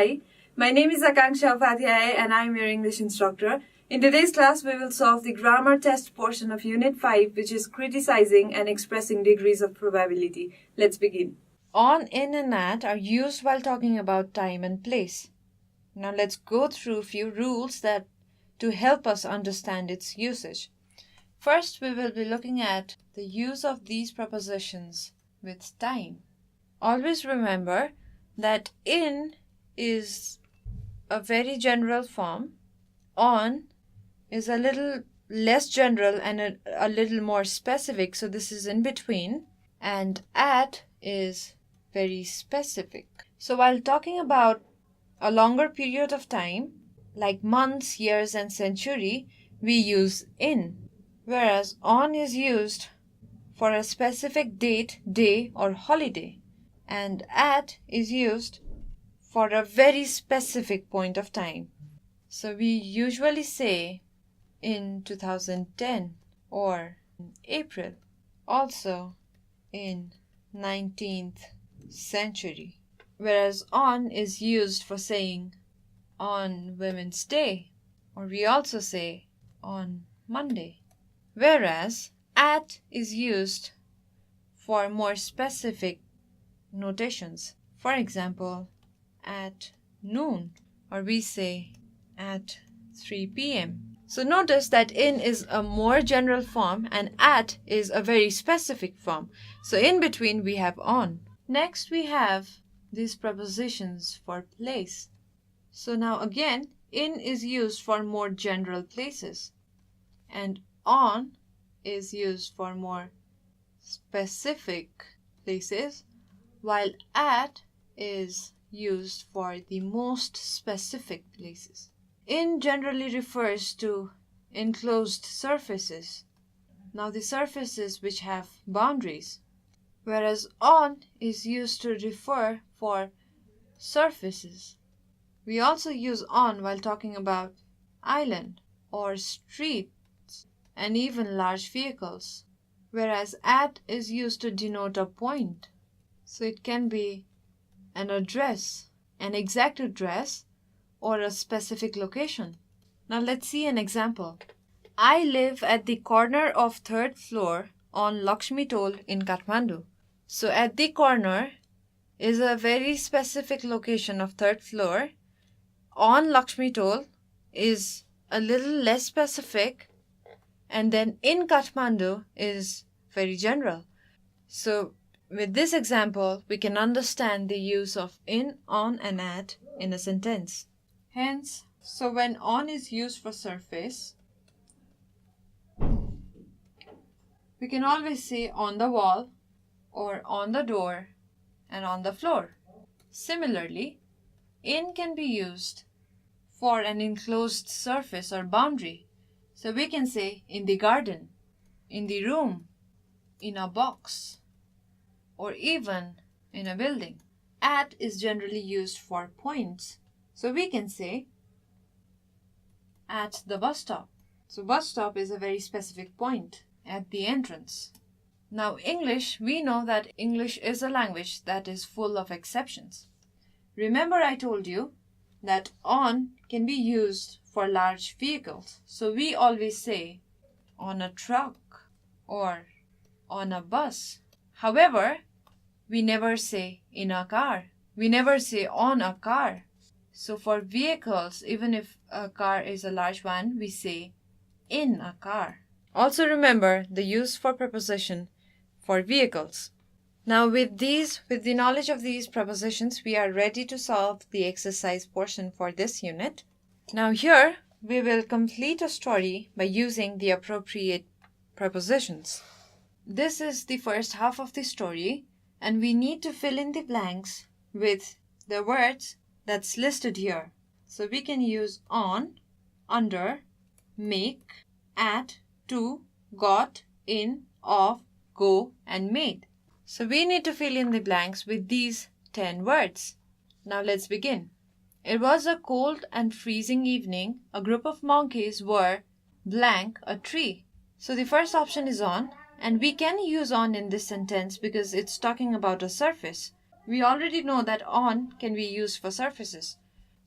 Hi, my name is Akankshya Upadhyay and I am your English instructor. In today's class, we will solve the grammar test portion of Unit 5, which is criticizing and expressing degrees of probability. Let's begin. On, in, and at are used while talking about time and place. Now let's go through a few rules that to help us understand its usage. First, we will be looking at the use of these prepositions with time. Always remember that in is a very general form, on is a little less general and a little more specific, so this is in between, and at is very specific. So while talking about a longer period of time, like months, years, and century, we use in, whereas on is used for a specific date, day, or holiday, and at is used for a very specific point of time. So we usually say in 2010 or in April, also in 19th century, whereas on is used for saying on Women's Day, or we also say on Monday, whereas at is used for more specific notations. For example, at noon, or we say at 3 p.m. So notice that in is a more general form and at is a very specific form. So in between we have on. Next we have these prepositions for place. So now again, in is used for more general places and on is used for more specific places, while at is used for the most specific places. In generally refers to enclosed surfaces, now the surfaces which have boundaries, whereas on is used to refer for surfaces. We also use on while talking about island or streets and even large vehicles, whereas at is used to denote a point. So it can be an address, an exact address, or a specific location. Now let's see an example. I live at the corner of 3rd floor on Lakshmi Toll in Kathmandu. So at the corner is a very specific location of 3rd floor. On Lakshmi Toll is a little less specific, and then in Kathmandu is very general. So with this example, we can understand the use of in, on, and at in a sentence. Hence, so when on is used for surface, we can always say on the wall or on the door and on the floor. Similarly, in can be used for an enclosed surface or boundary. So we can say in the garden, in the room, in a box, or even in a building. At is generally used for points. So we can say at the bus stop. So bus stop is a very specific point at the entrance. Now English, we know that English is a language that is full of exceptions. Remember I told you that on can be used for large vehicles. So we always say on a truck or on a bus. However, we never say in a car. We never say on a car. So for vehicles, even if a car is a large one, we say in a car. Also remember the use for preposition for vehicles. Now with the knowledge of these prepositions, we are ready to solve the exercise portion for this unit. Now here, we will complete a story by using the appropriate prepositions. This is the first half of the story, and we need to fill in the blanks with the words that's listed here. So we can use on, under, make, at, to, got, in, of, go, and made. So we need to fill in the blanks with these 10 words. Now let's begin. It was a cold and freezing evening. A group of monkeys were blank a tree. So the first option is on, and we can use on in this sentence because it's talking about a surface. We already know that on can be used for surfaces.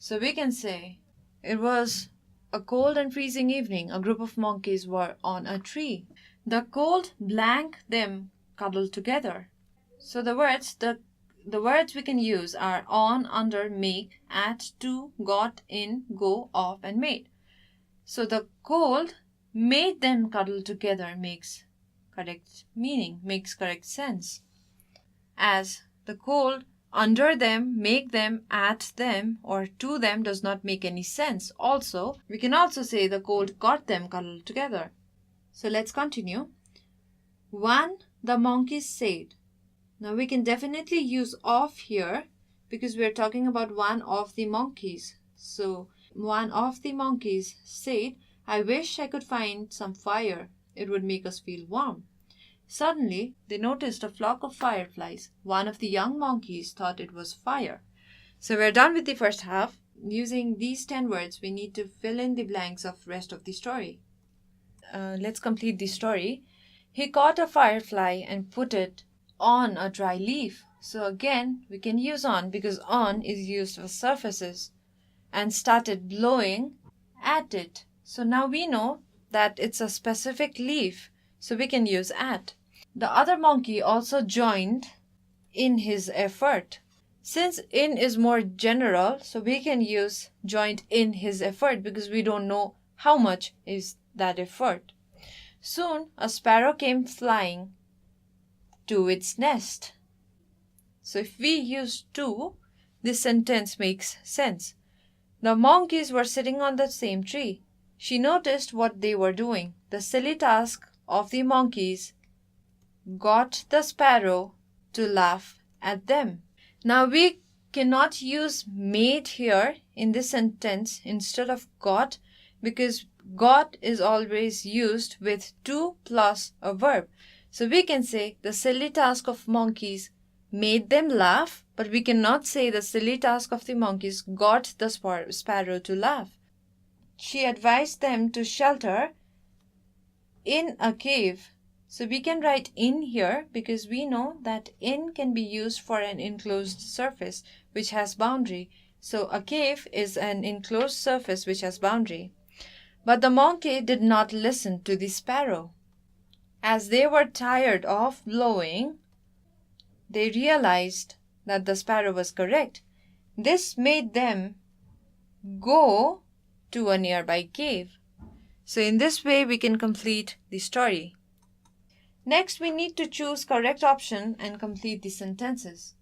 So we can say, it was a cold and freezing evening. A group of monkeys were on a tree. The cold blank them cuddled together. So the words we can use are on, under, make, at, to, got, in, go, off, and made. So the cold made them cuddle together makes correct meaning, makes correct sense. As the cold under them, make them, at them, or to them does not make any sense. Also, we can also say the cold got them cuddled together. So let's continue. One, the monkeys said. Now we can definitely use of here because we're talking about one of the monkeys. So one of the monkeys said, I wish I could find some fire. It would make us feel warm. Suddenly, they noticed a flock of fireflies. One of the young monkeys thought it was fire. So we're done with the first half. Using these 10 words, we need to fill in the blanks of rest of the story. Let's complete the story. He caught a firefly and put it on a dry leaf. So again, we can use on because on is used for surfaces, and started blowing at it. So now we know that it's a specific leaf, so we can use at. The other monkey also joined in his effort. Since in is more general, so we can use joined in his effort because we don't know how much is that effort. Soon a sparrow came flying to its nest. So if we use to, this sentence makes sense. The monkeys were sitting on the same tree. She noticed what they were doing. The silly task of the monkeys got the sparrow to laugh at them. Now we cannot use made here in this sentence instead of got because got is always used with to plus a verb. So we can say the silly task of monkeys made them laugh, but we cannot say the silly task of the monkeys got the sparrow to laugh. She advised them to shelter in a cave. So we can write in here because we know that in can be used for an enclosed surface which has boundary. So a cave is an enclosed surface which has boundary. But the monkey did not listen to the sparrow. As they were tired of blowing, they realized that the sparrow was correct. This made them go to a nearby cave. So in this way we can complete the story. Next, we need to choose correct option and complete the sentences.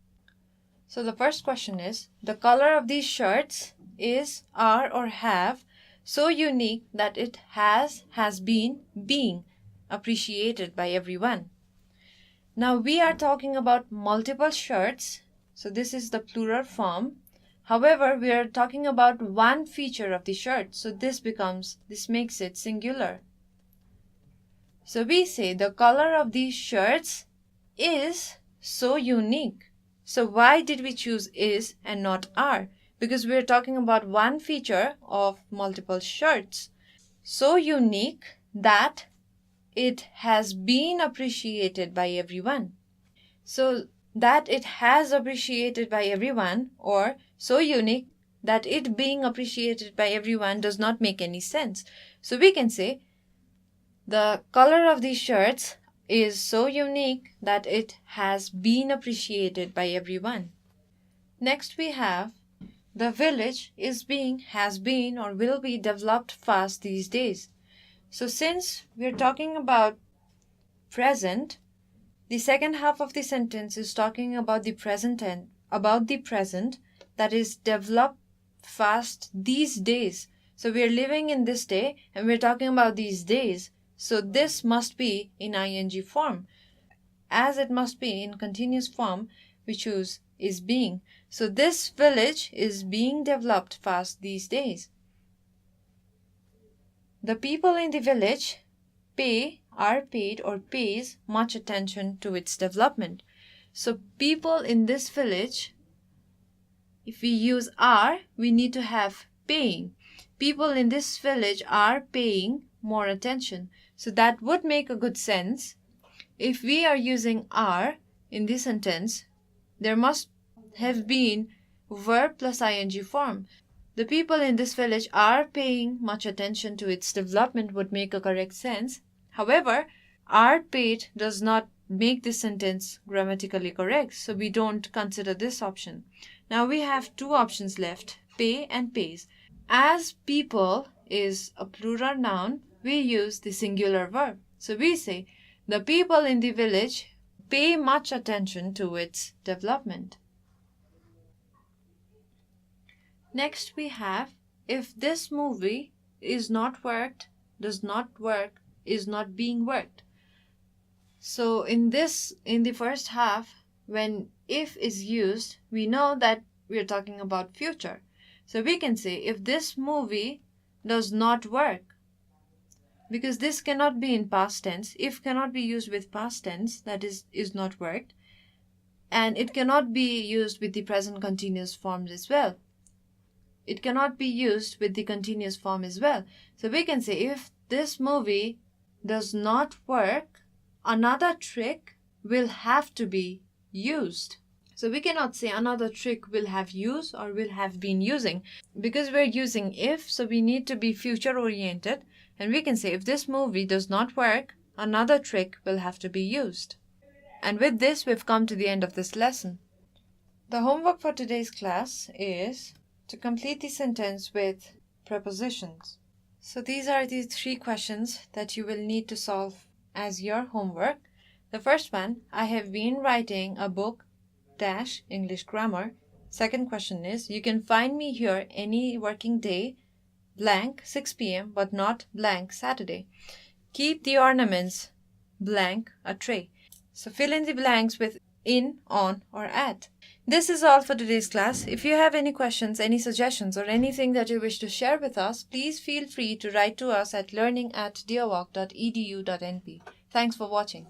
So the first question is, the color of these shirts is, are, or have so unique that it has been, being appreciated by everyone. Now we are talking about multiple shirts, so this is the plural form. However, we are talking about one feature of the shirt, so this makes it singular. So we say the color of these shirts is so unique. So why did we choose is and not are? Because we're talking about one feature of multiple shirts. So unique that it has been appreciated by everyone. So that it has appreciated by everyone or so unique that it being appreciated by everyone does not make any sense. So we can say the color of these shirts is so unique that it has been appreciated by everyone. Next we have the village is being, has been, or will be developed fast these days. So since we're talking about present, the second half of the sentence is talking about the present and about the present that is developed fast these days. So we're living in this day and we're talking about these days. So this must be in ing form. As it must be in continuous form, we choose is being. So this village is being developed fast these days. The people in the village are paid or pays much attention to its development. So people in this village, if we use are, we need to have paying. People in this village are paying more attention. So that would make a good sense. If we are using are in this sentence, there must have been verb plus ing form. the people in this village are paying much attention to its development would make a correct sense. However, are paid does not make this sentence grammatically correct, so we don't consider this option. Now we have two options left, pay and pays. As people is a plural noun, we use the singular verb. So we say, the people in the village pay much attention to its development. Next we have, if this movie is not worked, does not work, is not being worked. So in the first half, when if is used, we know that we're talking about future. So we can say, if this movie does not work, because this cannot be in past tense. If cannot be used with past tense, that is not worked. And it cannot be used with the present continuous forms as well. It cannot be used with the continuous form as well. So we can say, if this movie does not work, another trick will have to be used. So we cannot say another trick will have used or will have been using. Because we're using if, so we need to be future oriented. And we can say, if this movie does not work, another trick will have to be used. And with this, we've come to the end of this lesson. The homework for today's class is to complete the sentence with prepositions. So these are the 3 questions that you will need to solve as your homework. The first one, I have been writing a book dash English grammar. Second question is, you can find me here any working day blank 6 p.m. but not blank Saturday. Keep the ornaments blank a tray. So fill in the blanks with in, on, or at. This is all for today's class. If you have any questions, any suggestions, or anything that you wish to share with us, please feel free to write to us at learning@deerwalk.edu.np. Thanks for watching.